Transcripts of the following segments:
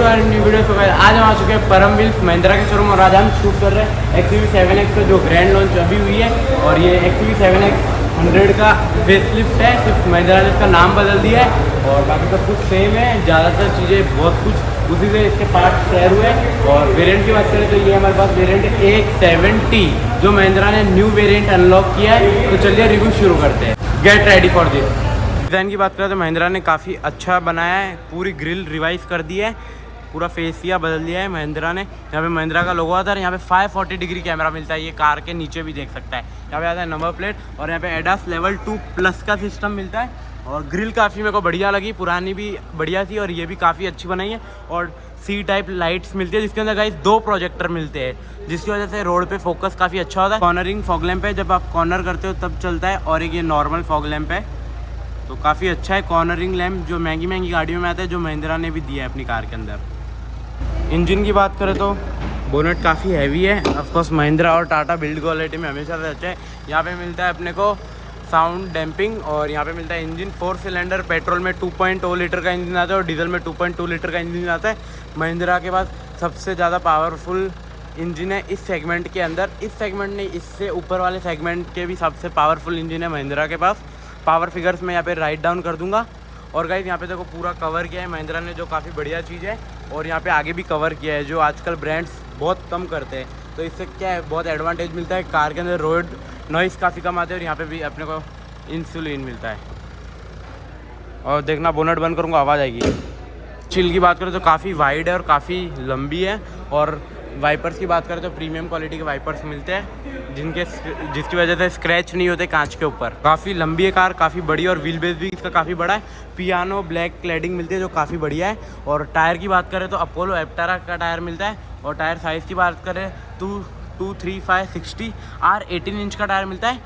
हमारी new video. तो आज हम आ चुके हैं परम व्हील्स महिंद्रा के शोरूम और आज हम शूट कर रहे हैं XUV 7X जो ग्रैंड लॉन्च अभी हुई है। और ये XUV 7X 100 का फेसलिफ्ट है, सिर्फ महिंद्रा ने इसका नाम बदल दिया है और बाकी सब कुछ सेम है। ज़्यादातर चीज़ें बहुत कुछ उसी से इसके पार्ट शेयर हुए हैं। और वेरिएंट की बात करें तो ये हमारे पास वेरिएंट A70 जो महिंद्रा ने न्यू वेरिएंट अनलॉक किया है। तो चलिए रिव्यू शुरू करते हैं। Get ready for this. Design की बात करें तो महिंद्रा ने काफ़ी अच्छा बनाया है, पूरी ग्रिल रिवाइज कर दी है, पूरा फेसिया बदल दिया है महिंद्रा ने। यहाँ पे महिंद्रा का लोगो आता है, यहाँ पे 540 डिग्री कैमरा मिलता है, ये कार के नीचे भी देख सकता है। यहाँ पे आता है नंबर प्लेट और यहाँ पे एडास लेवल 2 प्लस का सिस्टम मिलता है। और ग्रिल काफ़ी मेरे को बढ़िया लगी, पुरानी भी बढ़िया थी और ये भी काफ़ी अच्छी बनाई है। और C टाइप लाइट्स मिलती है जिसके अंदर गाइस 2 प्रोजेक्टर मिलते हैं, जिसकी वजह से रोड पे फोकस काफ़ी अच्छा होता है। कॉर्नरिंग फॉग लैंप है, जब आप कॉर्नर करते हो तब चलता है। और एक ये नॉर्मल फॉग लैंप है, तो काफ़ी अच्छा है कॉर्नरिंग लैम्प, जो महंगी गाड़ियों में आता है, जो महिंद्रा ने भी दिया है अपनी कार के अंदर। इंजन की बात करें तो बोनेट काफ़ी हैवी है। ऑफकोर्स महिंद्रा और टाटा बिल्ड क्वालिटी में हमेशा से अच्छा है। यहाँ पे मिलता है अपने को साउंड डैम्पिंग और यहाँ पे मिलता है इंजन 4 सिलेंडर। पेट्रोल में 2.0 लीटर का इंजन आता है और डीजल में 2.2 लीटर का इंजन आता है। महिंद्रा के पास सबसे ज़्यादा पावरफुल इंजन है इस सेगमेंट के अंदर। इस सेगमेंट नहीं, इससे ऊपर वाले सेगमेंट के भी सबसे पावरफुल इंजन है महिंद्रा के पास। पावर फिगर्स मैं यहाँ पे राइट डाउन कर दूंगा। और गाइस यहाँ पे देखो पूरा कवर किया है महिंद्रा ने, जो काफ़ी बढ़िया चीज़ है। और यहाँ पे आगे भी कवर किया है, जो आजकल ब्रांड्स बहुत कम करते हैं। तो इससे क्या है, बहुत एडवांटेज मिलता है कार के अंदर। रोड नॉइस काफ़ी कम आते हैं और यहाँ पे भी अपने को इंसुलिन मिलता है। और देखना बोनट बंद करूँगा आवाज़ आएगी। चिल की बात करें तो काफ़ी वाइड है और काफ़ी लंबी है। और वाइपर्स की बात करें तो प्रीमियम क्वालिटी के वाइपर्स मिलते हैं, जिसकी वजह से स्क्रैच नहीं होते कांच के ऊपर। काफ़ी लंबी है कार, काफ़ी बड़ी और व्हील बेस भी इसका काफ़ी बड़ा है। पियानो ब्लैक क्लैडिंग मिलती है जो काफ़ी बढ़िया है। और टायर की बात करें तो अपोलो एप्टारा का टायर मिलता है। और टायर साइज़ की बात करें तो 235/60 R 18 इंच का टायर मिलता है।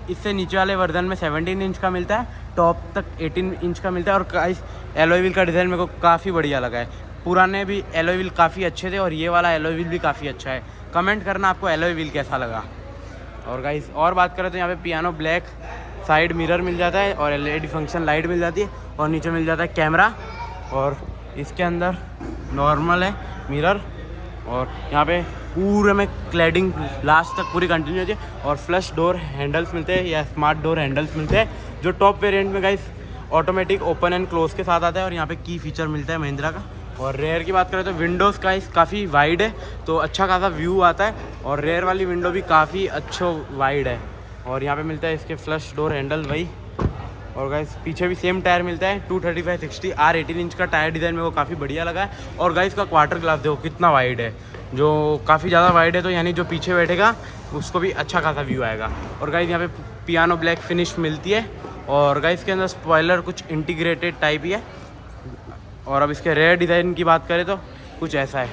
इससे नीचे वाले वर्जन में 17 इंच का मिलता है, टॉप तक 18 इंच का मिलता है। और एलॉय व्हील का डिज़ाइन मेरे को काफ़ी बढ़िया लगा है। पुराने भी एलॉय व्हील काफ़ी अच्छे थे और ये वाला एलॉय व्हील भी काफ़ी अच्छा है। कमेंट करना आपको एलॉय व्हील कैसा लगा। और गाइस और बात करें तो यहाँ पे पियानो ब्लैक साइड मिरर मिल जाता है और LED फंक्शन लाइट मिल जाती है और नीचे मिल जाता है कैमरा। और इसके अंदर नॉर्मल है मिरर और यहाँ पे पूरे में क्लैडिंग लास्ट तक पूरी कंटिन्यू होती है। और फ्लश डोर हैंडल्स मिलते हैं या स्मार्ट डोर हैंडल्स मिलते हैं, जो टॉप वेरिएंट में guys automatic open and close के साथ आता है। और यहाँ पे की फीचर मिलता है महिंद्रा का। और रेयर की बात करें तो विंडोज़ का काफ़ी वाइड है, तो अच्छा खासा व्यू आता है। और रेयर वाली विंडो भी काफ़ी अच्छा वाइड है। और यहाँ पे मिलता है इसके फ्लश डोर हैंडल वही। और गाइस पीछे भी सेम टायर मिलता है, 235/60 R 18 इंच का टायर। डिज़ाइन मेरे को काफ़ी बढ़िया लगा है। और गाइस का क्वार्टर ग्लास देखो कितना वाइड है, जो काफ़ी ज़्यादा वाइड है, तो यानी जो पीछे बैठेगा उसको भी अच्छा खासा व्यू आएगा। और गाइस यहाँ पे पियानो ब्लैक फिनिश मिलती है। और गाइस के अंदर स्पॉइलर कुछ इंटीग्रेटेड टाइप ही है। और अब इसके रेयर डिज़ाइन की बात करें तो कुछ ऐसा है,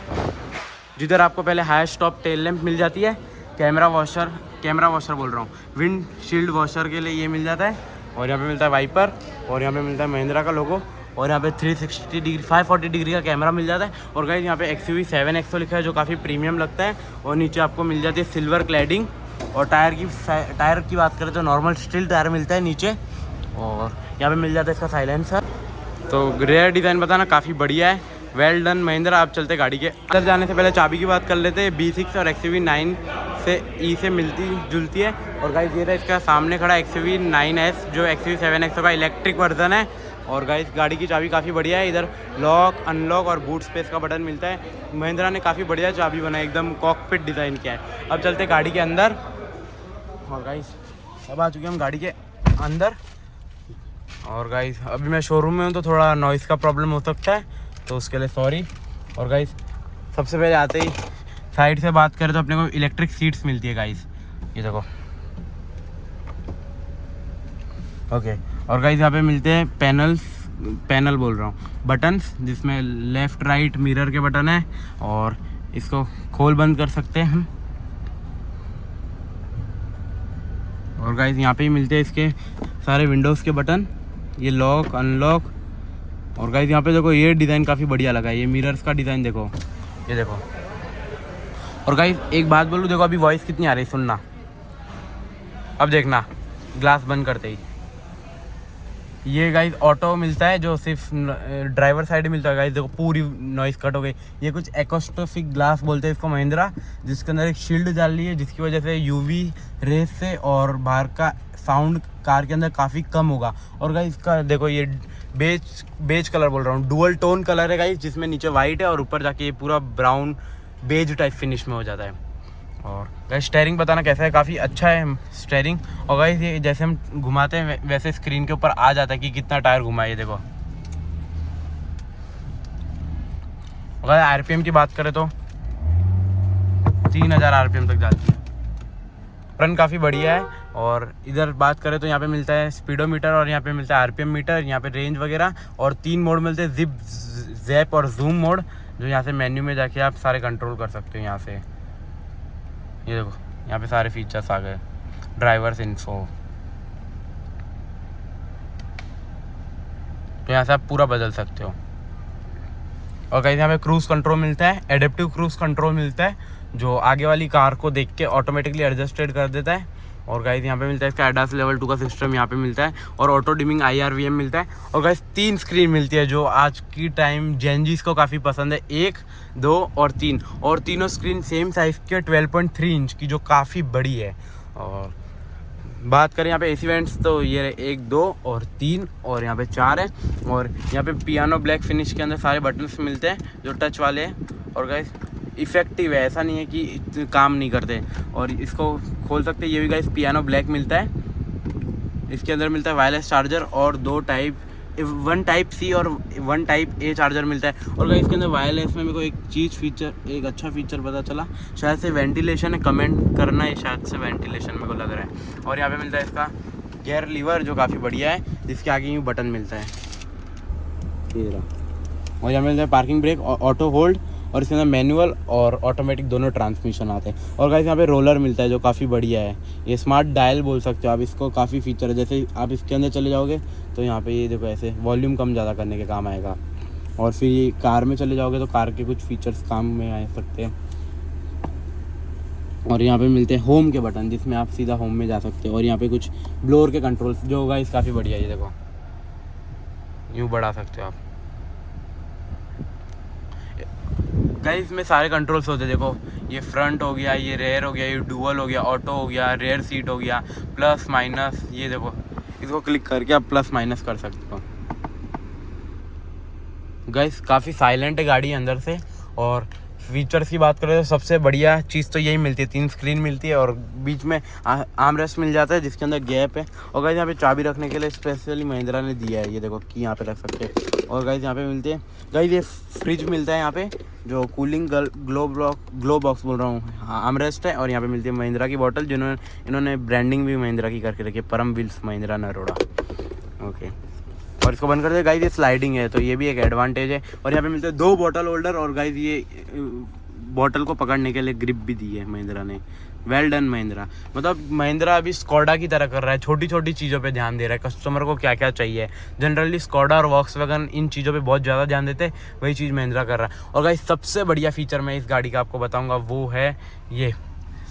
जिधर आपको पहले हाई स्टॉप टेल लैंप मिल जाती है। कैमरा वॉशर बोल रहा हूँ, विंड शील्ड वॉशर के लिए ये मिल जाता है। और यहाँ पे मिलता है वाइपर और यहाँ पे मिलता है महिंद्रा का लोगो। और यहाँ पे 360 डिग्री 540 डिग्री का कैमरा मिल जाता है। और गाइस यहाँ पे XUV 7X लिखा है, जो काफ़ी प्रीमियम लगता है। और नीचे आपको मिल जाती है सिल्वर क्लैडिंग। और टायर की बात करें तो नॉर्मल स्टील टायर मिलता है नीचे। और यहाँ पे मिल जाता है इसका साइलेंसर। तो रेयर डिज़ाइन बताना काफ़ी बढ़िया है, वेल डन महिंद्रा। आप चलते गाड़ी के अंदर जाने से पहले चाबी की बात कर लेते हैं। B6 और XUV 9 से E से मिलती जुलती है। और गाइस ये रहा इसका सामने खड़ा XUV 9S, जो XUV 7X का इलेक्ट्रिक वर्जन है। और गाइस गाड़ी की चाबी काफ़ी बढ़िया है, इधर लॉक अनलॉक और बूट स्पेस का बटन मिलता है। महिंद्रा ने काफ़ी बढ़िया चाबी बनाई, एकदम कॉकपिट डिज़ाइन किया है। अब चलते गाड़ी के अंदर। और गाइस अब आ चुके हम गाड़ी के अंदर। और गाइस अभी मैं शोरूम में हूँ तो थोड़ा नॉइज़ का प्रॉब्लम हो सकता है, तो उसके लिए सॉरी। और गाइस सबसे पहले आते ही साइड से बात करें तो अपने को इलेक्ट्रिक सीट्स मिलती है गाइस, ये देखो। ओके। और गाइस यहाँ पे मिलते हैं पैनल बोल रहा हूँ, बटन्स, जिसमें लेफ़्ट राइट मिरर के बटन है। और इसको खोल बंद कर सकते हैं हम। और गाइस यहाँ पे ही मिलते हैं इसके सारे विंडोज़ के बटन, ये लॉक अनलॉक। और गाइस यहाँ पे देखो ये डिज़ाइन काफ़ी बढ़िया लगा है, ये मिरर्स का डिज़ाइन देखो, ये देखो। और गाइस एक बात बोलूँ, देखो अभी वॉइस कितनी आ रही है, सुनना। अब देखना ग्लास बंद करते ही ये गाइस ऑटो मिलता है जो सिर्फ ड्राइवर साइड मिलता है गाइस। देखो पूरी नॉइस कट हो गई। ये कुछ एक्स्टोफिक ग्लास बोलते हैं इसको महिंद्रा, जिसके अंदर एक शील्ड डाल ली है जिसकी वजह से यूवी रेस से और बाहर का साउंड कार के अंदर काफ़ी कम होगा। और गाइस इसका देखो ये बेज कलर बोल रहा हूँ, डुअल टोन कलर है गाइस, जिसमें नीचे वाइट है और ऊपर जाके ये पूरा ब्राउन बेज टाइप फिनिश में हो जाता है। और गाइस स्टेयरिंग बताना कैसा है, काफ़ी अच्छा है स्टेयरिंग। और गाइस ये जैसे हम घुमाते हैं वैसे स्क्रीन के ऊपर आ जाता है कि कितना टायर घुमा है। ये देखो। अगर आरपीएम की बात करें तो 3000 आरपीएम तक जाती है। रन काफ़ी बढ़िया है। और इधर बात करें तो यहाँ पे मिलता है स्पीडोमीटर और यहाँ पे मिलता है आरपीएम मीटर, यहाँ पे रेंज वगैरह, और 3 मोड मिलते हैं, जिप, जैप और जूम मोड, जो यहाँ से मेन्यू में जाके आप सारे कंट्रोल कर सकते हो। यहाँ से ये देखो यहाँ पे सारे फीचर्स आ गए, ड्राइवर्स इन्फो, तो यहाँ से आप पूरा बदल सकते हो। और कहीं यहाँ पे क्रूज़ कंट्रोल मिलता है, एडेप्टिव क्रूज़ कंट्रोल मिलता है, जो आगे वाली कार को देख के ऑटोमेटिकली एडजस्टेड कर देता है। और गाइस यहाँ पे मिलता है इसका ADAS लेवल 2 का सिस्टम यहाँ पे मिलता है, और ऑटो डिमिंग IRVM मिलता है। और गाइस 3 स्क्रीन मिलती है जो आज की टाइम जेनजीज को काफ़ी पसंद है, 1, 2 और 3, और तीनों स्क्रीन सेम साइज़ के 12.3 इंच की, जो काफ़ी बड़ी है। और बात करें यहाँ पे AC वेंट्स तो ये 1, 2 और 3 और यहाँ पे 4 है। और यहाँ पे पियानो ब्लैक फिनिश के अंदर सारे बटन्स मिलते हैं जो टच वाले हैं। और गाइस इफ़ेक्टिव है, ऐसा नहीं है कि काम नहीं करते। और इसको खोल सकते हैं, ये भी गाइस पियानो ब्लैक मिलता है। इसके अंदर मिलता है वायरलेस चार्जर और 1 टाइप C और 1 टाइप A चार्जर मिलता है। और गाइस इसके अंदर वायरलेस में मेरे को एक अच्छा फीचर पता चला, शायद से वेंटिलेशन है, कमेंट करना है, शायद से वेंटिलेशन मेरे को लग रहा है। और यहाँ पे मिलता है इसका गियर लीवर जो काफ़ी बढ़िया है, जिसके आगे यूँ बटन मिलता है ये रहा। और यहाँ मिलता है पार्किंग ब्रेक, ऑटो होल्ड, और इसके अंदर मैनुअल और ऑटोमेटिक दोनों ट्रांसमिशन आते हैं। और गाइस यहाँ पे रोलर मिलता है जो काफ़ी बढ़िया है, ये स्मार्ट डायल बोल सकते हो आप इसको, काफ़ी फीचर है। जैसे आप इसके अंदर चले जाओगे तो यहाँ पे ये देखो ऐसे वॉल्यूम कम ज़्यादा करने के काम आएगा। और फिर ये कार में चले जाओगे तो कार के कुछ फीचर्स काम में आ सकते हैं। और यहाँ पे मिलते हैं होम के बटन, जिसमें आप सीधा होम में जा सकते हो। और यहाँ पे कुछ ब्लोअर के कंट्रोल्स जो गाइस काफ़ी बढ़िया है, ये देखो यूँ बढ़ा सकते हो आप। गाइस इसमें सारे कंट्रोल्स होते हैं, देखो ये फ्रंट हो गया, ये रेयर हो गया, ये डुअल हो गया, ऑटो हो गया, रेयर सीट हो गया, प्लस माइनस, ये देखो इसको क्लिक करके आप प्लस माइनस कर सकते हो। गाइस काफ़ी साइलेंट है गाड़ी अंदर से। और फीचर्स की बात करें तो सबसे बढ़िया चीज़ तो यही मिलती है, 3 स्क्रीन मिलती है और बीच में आर्म रेस्ट मिल जाता है जिसके अंदर गैप है। और गाइस यहाँ पे चाबी रखने के लिए स्पेशली महिंद्रा ने दिया है, ये देखो कि यहाँ पे रख सकते हैं। और गाइस यहाँ पे मिलते हैं, गाइस ये फ्रिज मिलता है यहाँ पे, जो कूलिंग ग्लो बॉक्स बोल रहा हूँ, हाँ आर्म रेस्ट है। और यहाँ पे मिलती है महिंद्रा की बॉटल, इन्होंने ब्रांडिंग भी महिंद्रा की करके रखी है, परम व्हील्स महिंद्रा नरोड़ा। ओके, और इसको बंद कर दे। गाइस ये स्लाइडिंग है तो ये भी एक एडवांटेज है। और यहाँ पे मिलते हैं 2 बॉटल होल्डर, और गाइस ये बॉटल को पकड़ने के लिए ग्रिप भी दी है महिंद्रा ने। Well done Mahindra. मतलब महिंद्रा अभी स्कोडा की तरह कर रहा है, छोटी छोटी चीज़ों पे ध्यान दे रहा है, कस्टमर को क्या क्या चाहिए। जनरली स्कोडा और वॉक्सवैगन इन चीज़ों पे बहुत ज़्यादा ध्यान देते हैं, वही चीज़ महिंद्रा कर रहा है। और गाइस सबसे बढ़िया फीचर मैं इस गाड़ी का आपको बताऊँगा, वो है ये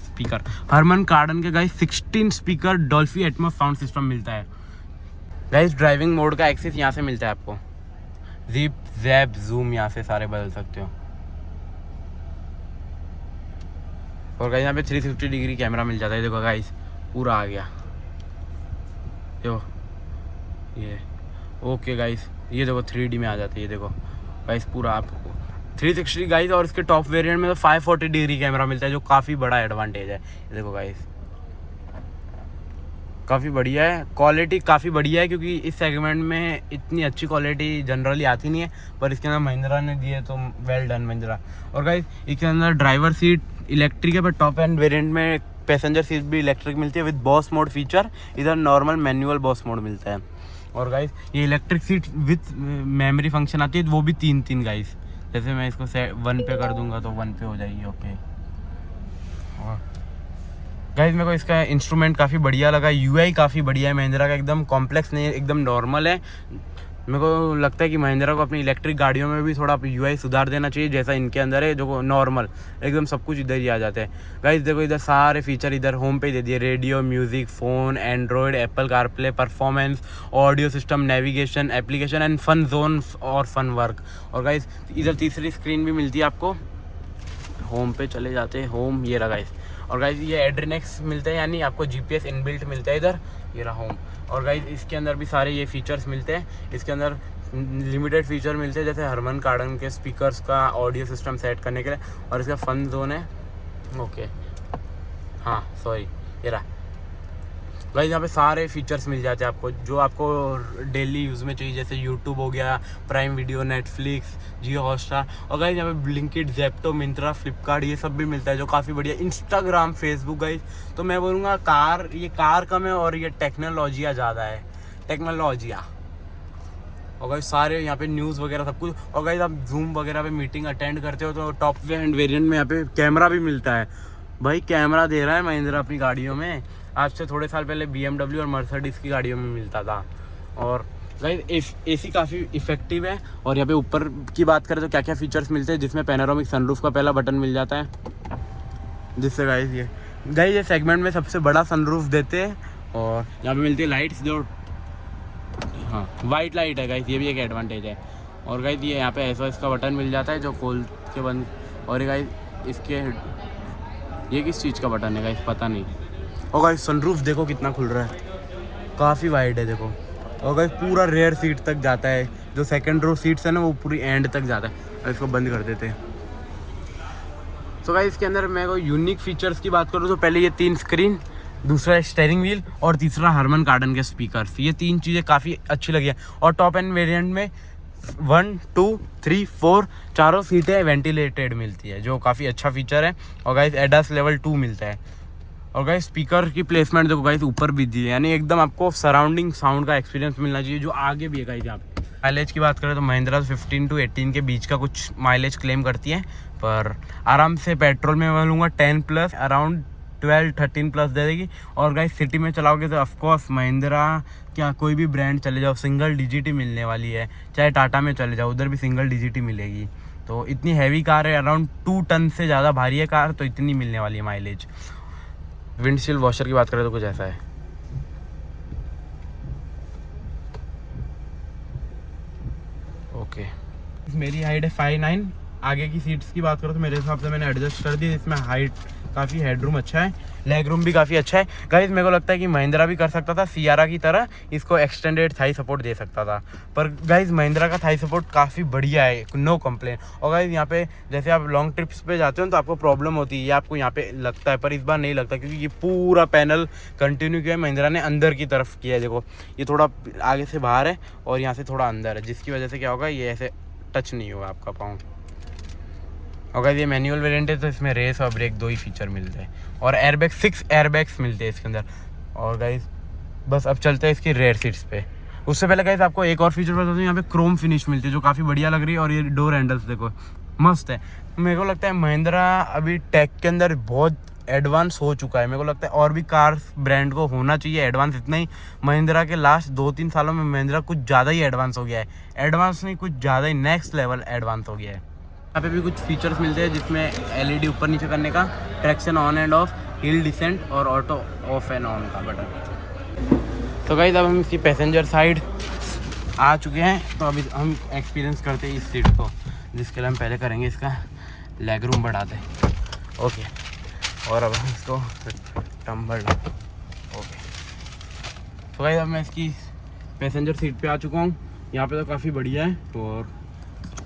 स्पीकर। हरमन कार्डन के guys 16 speaker डॉल्फी Atmos sound system मिलता है। गाइस ड्राइविंग मोड का एक्सेस यहाँ से मिलता है आपको, जिप, जैप, जूम यहाँ से सारे बदल सकते हो। और गाइस यहाँ पे 360 डिग्री कैमरा मिल जाता है, देखो गाइस पूरा आ गया, देखो ये ओके गाइस, ये देखो 3D में आ जाती है, ये देखो गाइस पूरा आप 360 गाइस। और इसके टॉप वेरिएंट में तो 540 डिग्री कैमरा मिलता है, जो काफ़ी बड़ा एडवांटेज है। ये देखो गाइस काफ़ी बढ़िया है, क्वालिटी काफ़ी बढ़िया है, क्योंकि इस सेगमेंट में इतनी अच्छी क्वालिटी जनरली आती नहीं है, पर इसके अंदर महिंद्रा ने दी है तो वेल डन महिंद्रा। और गाइस इसके अंदर ड्राइवर सीट इलेक्ट्रिक है, पर टॉप एंड वेरिएंट में पैसेंजर सीट भी इलेक्ट्रिक मिलती है विद बॉस मोड फीचर। इधर नॉर्मल मैनुअल बॉस मोड मिलता है। और गाइस ये electric seat with memory function आती है, वो भी 3 गाइस। जैसे मैं इसको 1 पे कर दूंगा तो 1 पे हो जाएगी। ओके, और गाइस मेरे को इसका इंस्ट्रूमेंट काफ़ी बढ़िया लगा, UI काफ़ी बढ़िया है महिंद्रा का, एकदम कॉम्प्लेक्स नहीं है, एकदम नॉर्मल है। मेरे को लगता है कि महिंद्रा को अपनी इलेक्ट्रिक गाड़ियों में भी थोड़ा यूआई सुधार देना चाहिए, जैसा इनके अंदर है, जो नॉर्मल एकदम सब कुछ इधर ही आ जाते हैं। गाइस देखो इधर सारे फीचर इधर होम पे दे दिए, radio, music, phone, Android, Apple CarPlay, performance, audio system, navigation, application and fun zone और फन वर्क। और गाइस इधर तीसरी स्क्रीन भी मिलती है आपको। होम पे चले जाते हैं, होम ये रहा गाइस। और गाइस ये एड्रीनेक्स मिलते हैं, यानी आपको जीपीएस इनबिल्ट मिलता है इधर, ये रहा होम। और गाइस इसके अंदर भी सारे ये फीचर्स मिलते हैं। इसके अंदर लिमिटेड फीचर मिलते हैं, जैसे हरमन कार्डन के स्पीकर्स का ऑडियो सिस्टम सेट करने के लिए, और इसका फन जोन है। ओके हाँ सॉरी, ये रहा गाइस। यहाँ पे सारे फीचर्स मिल जाते हैं आपको जो आपको डेली यूज़ में चाहिए, जैसे यूट्यूब हो गया, प्राइम वीडियो, नेटफ्लिक्स, जियो हॉटस्टार। और गाइस यहाँ पे ब्लिंकिट, जेप्टो, मिंत्रा, फ्लिपकार्ट ये सब भी मिलता है जो काफ़ी बढ़िया, इंस्टाग्राम, फेसबुक। गाइस तो मैं बोलूँगा ये कार कम है और ये टेक्नोलॉजिया ज़्यादा है, टेक्नोलॉजिया। और गाइस सारे यहाँ पे न्यूज़ वगैरह सब कुछ। और गाइस आप जूम वगैरह पे मीटिंग अटेंड करते हो तो टॉप वेरिएंट में यहाँ पे कैमरा भी मिलता है। भाई कैमरा दे रहा है महिंद्रा अपनी गाड़ियों में। आज से थोड़े साल पहले BMW और मर्सिडीज़ की गाड़ियों में मिलता था। और गाइस एसी काफ़ी इफेक्टिव है। और यहाँ पे ऊपर की बात करें तो क्या क्या फीचर्स मिलते हैं, जिसमें पैनोरामिक सनरूफ का पहला बटन मिल जाता है, जिससे गाइस ये सेगमेंट में सबसे बड़ा सनरूफ देते हैं। और यहाँ पे मिलती है लाइट्स, जो हाँ वाइट लाइट है गाइस, ये भी एक एडवांटेज है। और गाइस ये यहाँ पे SOS का बटन मिल जाता है जो खोल के बंद। और गाइस इसके ये किस चीज़ का बटन है गाइस पता नहीं। और गाइस सनरूफ देखो कितना खुल रहा है, काफ़ी वाइड है देखो। और गाइस पूरा रेयर सीट तक जाता है, जो सेकंड रो सीट्स है ना वो पूरी एंड तक जाता है। और इसको बंद कर देते हैं। तो गाइस इसके अंदर मैं कोई यूनिक फीचर्स की बात करूँ तो पहले ये 3 स्क्रीन, दूसरा स्टीयरिंग व्हील और तीसरा हरमन कार्डन के स्पीकर्स, ये 3 चीज़ें काफ़ी अच्छी लगी है। और टॉप एंड वेरिएंट में 1, 2, 3, 4 चारों सीटें वेंटिलेटेड मिलती है, जो काफ़ी अच्छा फीचर है। और गाइस एडास लेवल 2 मिलता है। और गाइस स्पीकर की प्लेसमेंट देखो गाइस ऊपर भी दी है, यानी एकदम आपको सराउंडिंग साउंड का एक्सपीरियंस मिलना चाहिए, जो आगे भी है गाइस। यहाँ पे माइलेज की बात करें तो महिंद्रा 15 to 18 के बीच का कुछ माइलेज क्लेम करती है, पर आराम से पेट्रोल में मैं लूँगा 10+, अराउंड 12-13+ दे देगी। और गाइस सिटी में चलाओगे तो ऑफकोर्स महिंद्रा क्या कोई भी ब्रांड चले जाओ सिंगल डिजिट ही मिलने वाली है, चाहे टाटा में चले जाओ उधर भी सिंगल डिजिट ही मिलेगी। तो इतनी हैवी कार है, अराउंड 2 टन से ज़्यादा भारी है कार, तो इतनी मिलने वाली है माइलेज। विंडशील्ड वॉशर की बात करें तो कुछ ऐसा है। ओके मेरी हाइट है 5'9", आगे की सीट्स की बात करो तो मेरे हिसाब से मैंने एडजस्ट कर दी, इसमें हाइट काफ़ी हेडरूम अच्छा है, लेग रूम भी काफ़ी अच्छा है। गाइस मेरे को लगता है कि महिंद्रा भी कर सकता था सियारा की तरह, इसको एक्सटेंडेड थाई सपोर्ट दे सकता था, पर गाइस महिंद्रा का थाई सपोर्ट काफ़ी बढ़िया है, नो कंप्लेन। और गाइस यहाँ पे जैसे आप लॉन्ग ट्रिप्स पे जाते हो तो आपको प्रॉब्लम होती है, ये आपको यहाँ पे लगता है, पर इस बार नहीं लगता, क्योंकि ये पूरा पैनल कंटिन्यू किया है महिंद्रा ने, अंदर की तरफ किया है। देखो ये थोड़ा आगे से बाहर है और यहाँ से थोड़ा अंदर है, जिसकी वजह से क्या होगा, ये ऐसे टच नहीं होगा आपका पाँव। अगर ये मैनुअल वेरिएंट है तो इसमें रेस और ब्रेक 2 ही फीचर मिलते हैं, और एयरबैग 6 एयरबैग्स मिलते हैं इसके अंदर। और गाइस बस अब चलते हैं इसकी रेयर सीट्स पे। उससे पहले गाइस आपको एक और फीचर बताता हूँ, यहाँ पे क्रोम फिनिश मिलती है जो काफ़ी बढ़िया लग रही है। और ये डोर हैंडल्स देखो मस्त है। मेरे को लगता है महिंद्रा अभी टेक के अंदर बहुत एडवांस हो चुका है। मेरे को लगता है और भी कार्स ब्रांड को होना चाहिए एडवांस, इतना ही महिंद्रा के लास्ट 2-3 सालों में महिंद्रा कुछ ज़्यादा ही एडवांस हो गया है, एडवांस नहीं कुछ ज़्यादा ही नेक्स्ट लेवल एडवांस हो गया है। यहाँ पे भी कुछ फीचर्स मिलते हैं जिसमें LED ऊपर नीचे करने का, traction on end of, hill descent और ऑटो ऑफ एंड ऑन का बटन। तो गाइस अब हम इसकी पैसेंजर साइड आ चुके हैं, तो अभी हम एक्सपीरियंस करते हैं इस सीट को, जिसके लिए हम पहले करेंगे इसका लेग रूम बढ़ाते हैं। ओके और अब हम इसको टम्बल ओके। तो गाइस अब मैं इसकी पैसेंजर सीट पे आ चुका हूँ। यहाँ पे तो काफ़ी बढ़िया है और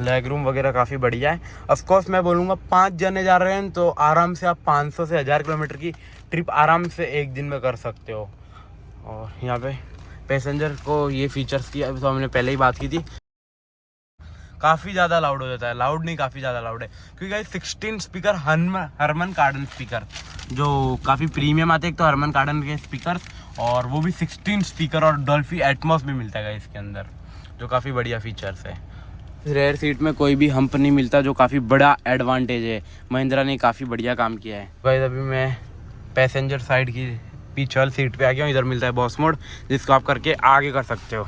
लेग रूम वगैरह काफ़ी बढ़िया है। ऑफकोर्स मैं बोलूँगा 5 जने जा रहे हैं तो आराम से आप 500 से 1000 किलोमीटर की ट्रिप आराम से एक दिन में कर सकते हो। और यहाँ पे पैसेंजर को ये फीचर्स की अभी तो हमने पहले ही बात की थी, काफ़ी ज़्यादा लाउड हो जाता है, लाउड नहीं काफ़ी ज़्यादा लाउड है, क्योंकि 16 स्पीकर हरमन कार्डन स्पीकर जो काफ़ी प्रीमियम आते हैं, एक तो हरमन कार्डन के स्पीकर और वो भी 16 स्पीकर और डॉल्फी एटमॉस भी मिलता है इसके अंदर, जो काफ़ी बढ़िया फीचर्स है। रेयर सीट में कोई भी हम्प नहीं मिलता, जो काफ़ी बड़ा एडवांटेज है, महिंद्रा ने काफ़ी बढ़िया काम किया है। गाइस अभी मैं पैसेंजर साइड की पीछे वाली सीट पे आ गया हूँ, इधर मिलता है बॉस मोड, जिसको आप करके आगे कर सकते हो।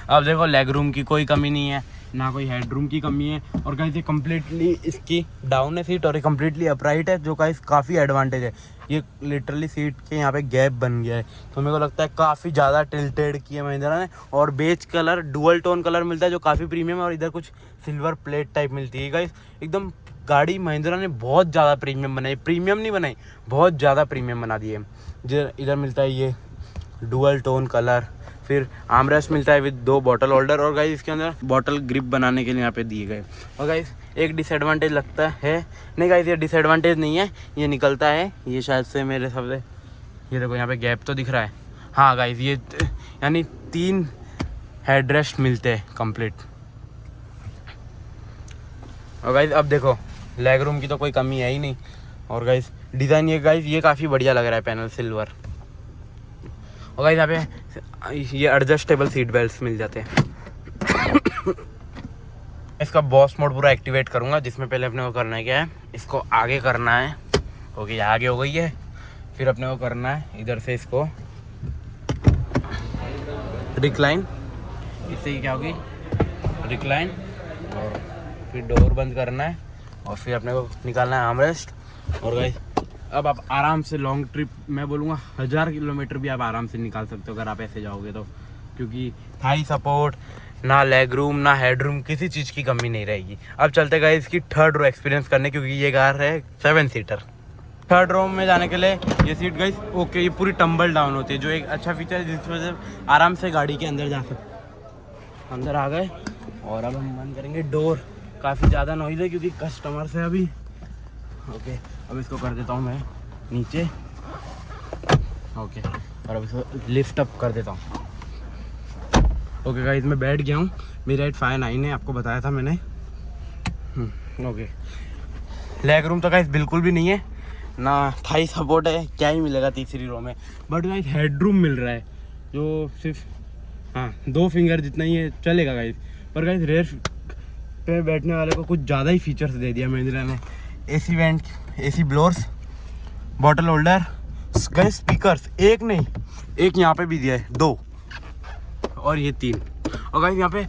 अब देखो लेग रूम की कोई कमी नहीं है, ना कोई हेड रूम की कमी है। और गाइस ये कम्प्लीटली इसकी डाउन है सीट और ये कम्प्लीटली अपराइट है, जो गाइस काफ़ी एडवांटेज है। ये लिटरली सीट के यहाँ पे गैप बन गया है, तो मेरे को लगता है काफ़ी ज़्यादा टिल्टेड किया महिंद्रा ने। और beige colour dual tone colour मिलता है जो काफ़ी प्रीमियम है, और इधर कुछ सिल्वर प्लेट टाइप मिलती है। गाइस एकदम गाड़ी महिंद्रा ने बहुत ज़्यादा प्रीमियम बनाई, प्रीमियम नहीं बनाई, बहुत ज़्यादा प्रीमियम बना दी है। इधर मिलता है ये डुअल टोन कलर, फिर आर्मरेस्ट मिलता है विद 2 बॉटल होल्डर, और गाइस इसके अंदर बॉटल ग्रिप बनाने के लिए यहाँ पे दिए गए। और गाइस एक डिसएडवांटेज लगता है, नहीं गाइस ये डिसएडवांटेज नहीं है, ये निकलता है, ये शायद से मेरे हिसाब से, ये देखो यहाँ पे गैप तो दिख रहा है। हाँ गाइस ये यानी 3 हेडरेस्ट मिलते हैं कंप्लीट। और गाइस अब देखो लेग रूम की तो कोई कमी है ही नहीं। और गाइस डिज़ाइन ये काफ़ी बढ़िया लग रहा है, पैनल सिल्वर। और गाइस यहाँ पे ये एडजस्टेबल सीट बेल्ट्स मिल जाते हैं। इसका बॉस मोड पूरा एक्टिवेट करूँगा, जिसमें पहले अपने को करना है क्या है, इसको आगे करना है। ओके आगे हो गई है, फिर अपने को करना है इधर से इसको रिक्लाइन, इससे ही क्या होगी रिक्लाइन, और फिर डोर बंद करना है, और फिर अपने को निकालना है आर्मरेस्ट। और गाइस अब आप आराम से लॉन्ग ट्रिप, मैं बोलूँगा 1000 किलोमीटर भी आप आराम से निकाल सकते हो अगर आप ऐसे जाओगे तो, क्योंकि थाई सपोर्ट, ना लेग रूम ना हेड रूम, किसी चीज़ की कमी नहीं रहेगी। अब चलते गए इसकी 3rd रो एक्सपीरियंस करने, क्योंकि ये कार है 7 सीटर। 3rd रो में जाने के लिए ये सीट गाइस ओके, ये पूरी टम्बल डाउन होती है, जो एक अच्छा फीचर है, जिसकी वजह से आराम से गाड़ी के अंदर जा सकते। अंदर आ गए और अब हम बंद करेंगे डोर। काफ़ी ज़्यादा नॉइज़ है क्योंकि कस्टमर से अभी। ओके अब इसको कर देता हूँ मैं नीचे। ओके और अब इसको लिफ्ट अप कर देता हूँ। ओके गाइस मैं बैठ गया हूँ, मेरी हाइट 5'9" है, आपको बताया था मैंने। ओके लेग रूम तो गाइस बिल्कुल भी नहीं है, ना थाई सपोर्ट है, क्या ही मिलेगा तीसरी रो में। बट गाइस हेड रूम मिल रहा है जो सिर्फ 2 फिंगर जितना ही है, चलेगा गाइस। पर गाइस रेयर पे बैठने वाले को कुछ ज़्यादा ही फीचर्स दे दिया महिंद्रा ने। AC went, AC blowers, bottle holder, guys speakers, एक नहीं एक यहाँ पे भी दिया है, 2 और ये 3। और गाइस यहाँ पे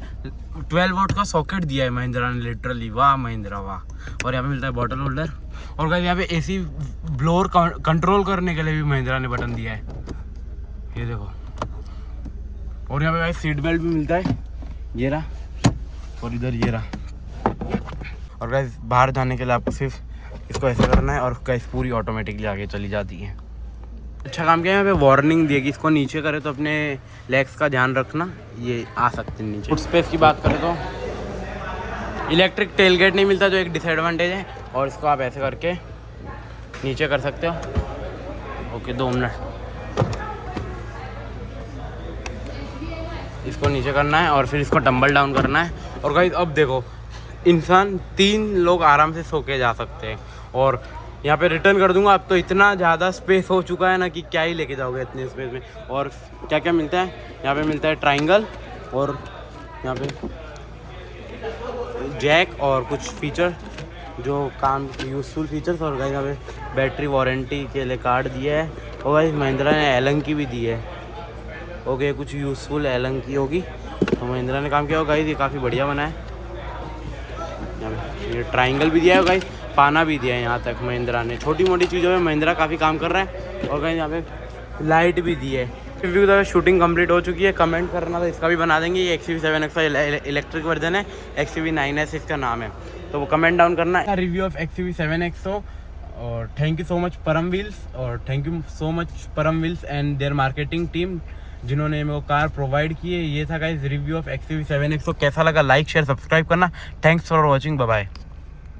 12 वोल्ट का सॉकेट दिया है महिंद्रा ने, लिटरली वाह महिंद्रा वाह। और यहाँ पे मिलता है बॉटल होल्डर। और गाइस यहाँ पे AC ब्लोअर कंट्रोल करने के लिए भी महिंद्रा ने बटन दिया है, ये देखो। और यहाँ पे गाइस सीट बेल्ट भी मिलता है, ये रहा, और इधर ये रहा। और गाइस बाहर जाने के लिए आपको सिर्फ इसको ऐसे करना है, और गाइस पूरी ऑटोमेटिकली आगे चली जाती है। अच्छा काम किया, यहाँ पे वार्निंग दी है कि इसको नीचे करे तो अपने लेग्स का ध्यान रखना, ये आ सकते हैं नीचे। फुट स्पेस की बात करें तो इलेक्ट्रिक टेलगेट नहीं मिलता, जो एक डिसएडवांटेज है। और इसको आप ऐसे करके नीचे कर सकते हो। ओके 2 मिनट, इसको नीचे करना है और फिर इसको टम्बल डाउन करना है। और गाइस अब देखो इंसान 3 लोग आराम से सो के जा सकते हैं। और यहाँ पे रिटर्न कर दूंगा, अब तो इतना ज़्यादा स्पेस हो चुका है ना कि क्या ही लेके जाओगे इतने स्पेस में। और क्या क्या मिलता है यहाँ पे, मिलता है ट्रायंगल, और यहाँ पे जैक और कुछ फीचर जो काम यूज़फुल फीचर्स। और गाइस यहाँ पे बैटरी वारंटी के लिए कार्ड दिया है। और गाइस महिंद्रा ने एलन की भी दी है। ओके कुछ यूज़फुल एलन की होगी, तो महिंद्रा ने काम किया होगा। गाइस ये काफ़ी बढ़िया बना है। ये ट्रायंगल भी दिया है गाइस, पाना भी दिया है यहाँ तक महिंद्रा ने। छोटी मोटी चीज़ों में महिंद्रा काफ़ी काम कर रहा है। और गाइस यहाँ पे लाइट भी दी है। रिव्यू तो शूटिंग कंप्लीट हो चुकी है, कमेंट करना तो इसका भी बना देंगे। ये XUV7X का इलेक्ट्रिक वर्जन है, XUV9S इसका नाम है, तो वो कमेंट डाउन करना है। Review of XUV7X। हो और thank you so much Param wheels, और thank you so much Param wheels and their marketing team, जिन्होंने मेरे को कार प्रोवाइड की है। ये था गाइस रिव्यू ऑफ XUV7X। तो कैसा लगा लाइक शेयर सब्सक्राइब करना। Thanks for watching, bye bye.